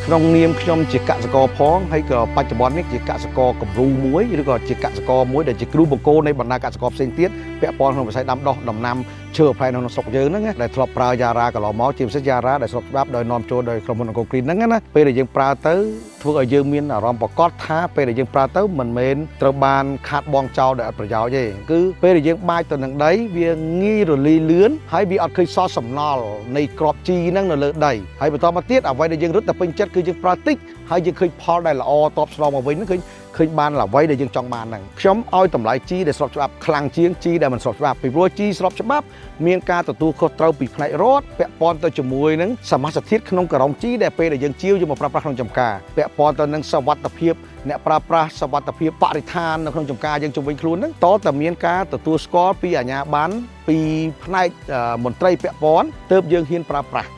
ក្នុងនាមខ្ញុំជាកសិករផងហើយក៏បច្ចុប្បន្ននេះជាកសិករគំរូមួយឬក៏ជាកសិករមួយដែលជាគ្រូបង្គោលនៃបណ្ដាកសិករផ្សេងទៀតពាក់ព័ន្ធក្នុងវិស័យដាំដុះដំណាំឈើផ្លែក្នុងស្រុកយើងហ្នឹងដែលធ្លាប់ប្រើយ៉ារ៉ាកន្លងមកជាពិសេសយ៉ារ៉ាដែលស្របច្បាប់ដោយនាំចូលដោយក្រុមហ៊ុនអង្គរគ្រីនហ្នឹងណាពេលដែលយើងប្រើទៅធ្វើឲ្យយើងមានអារម្មណ៍ប្រកបថាពេលដែលយើងប្រើទៅមិនមែនត្រូវបានខាតបង់ចោលដោយអត់ប្រយោជន៍ទេគឺពេលដែលយើងបាចទៅនឹងដីវាងាយរលាយលឿនហើយវាអត់ឃើញសល់សំណល់នៃក្របជីហ្នឹងនៅលើដីហើយបន្តមកទៀតអ្វីដែលយើងរត់តែពេញចិត្តគឺយើងប្រើតិចហើយយើងឃើញផលដែលល្អតបស្នងមកវិញហ្នឹងឃើញបានអ្វីដែលយើងចង់បានហ្នឹងខ្ញុំឲ្យតម្លៃជីដែលស្របច្បាប់ខ្លាំងជាងជីដែលមិនស្របច្បាប់ពីព្រោះជីស្របច្បាប់មានការទទួលខុសត្រូវពីផ្នែករដ្ឋពាក់ព័ន្ធទៅជាមួយនឹងសមាសធាតុក្នុងការ៉ុងជីដែលពេលដែលយើងជាវយកមកប្រើប្រាស់ក្នុងចម្ការពាក់ព័ន្ធទៅនឹងសវត្ថិភាពអ្នកប្រើប្រាស់សវត្ថិភាពបរិស្ថាននៅក្នុងចម្ការយើងជុំវិញខ្លួនហ្នឹងតើតើមានការទទួលស្គាល់ពីអាជ្ញាប័ណ្ណពីផ្នែកមន្ត្រីពាក់ព័ន្ធទើបយើងហ៊ានប្រើប្រាស់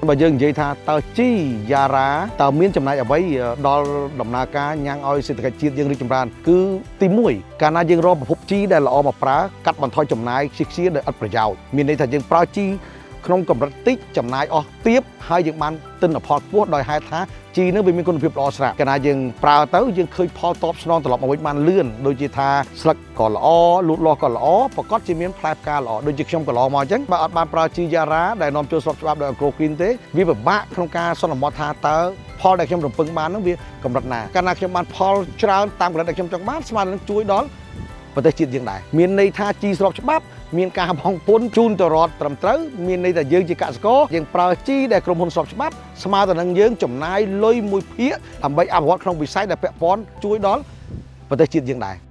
បើយើងនិយាយថាតើជីយ៉ារ៉ាតើមានចំណែកអ្វីដល់ដំណើរការញ៉ាំងឲ្យសេដ្ឋកិច្ចជាតិយើងរីកចម្រើនគឺទី1កាលណាយើងរកប្រភពជីដែលល្អមកប្រើកាត់បន្ថយចំណាយខ្ជិះខ្ជាដោយឥតប្រយោជន៍មានន័យថាយើងប្រើជីក្នុងកម្រិតតិចចំណាយអស់ទាបហើយយើងបានទិន្នផលខ្ពស់ដោយហេតុថាជីនឹងវាមានគុណភាពល្អស្រាប់កាលណាយើងប្រើទៅយើងឃើញផលតបស្នងត្រឡប់មកវិញបានលឿនដូចជាថាស្លឹកក៏ល្អលូតលាស់ក៏ល្អប្រកបជាមានផ្លែផ្កាល្អដូចជាខ្ញុំក៏ល្អមកអញ្ចឹងបើអត់បានប្រើជីយ៉ារ៉ាដែលនាំចូលស្របច្បាប់ដោយអង្គរគ្រីនទេវាពិបាកក្នុងការសន្មត់ថាតើផលដែលខ្ញុំរំពឹងបាននោះវាកម្រិតណាកាលណាខ្ញុំបានផលច្រើនតាមកម្រិតដែលខ្ញុំចង់បានស្មើនឹងជួយដល់ប្រទេសជាតិយើងដែរមានន័យថាជីស្របច្បាប់មានការបង់ពន្ធជូនទៅរដ្ឋត្រឹមត្រូវមានន័យថាយើងជាកសិករយើងប្រើជីដែលក្រុមហ៊ុនស្របច្បាប់ស្មើទៅនឹងយើងចំណាយលុយ1ភាគដើម្បីអភិវឌ្ឍក្នុងវិស័យដែលពាក់ព័ន្ធជួយដល់ប្រទេសជាតិយើងដែរ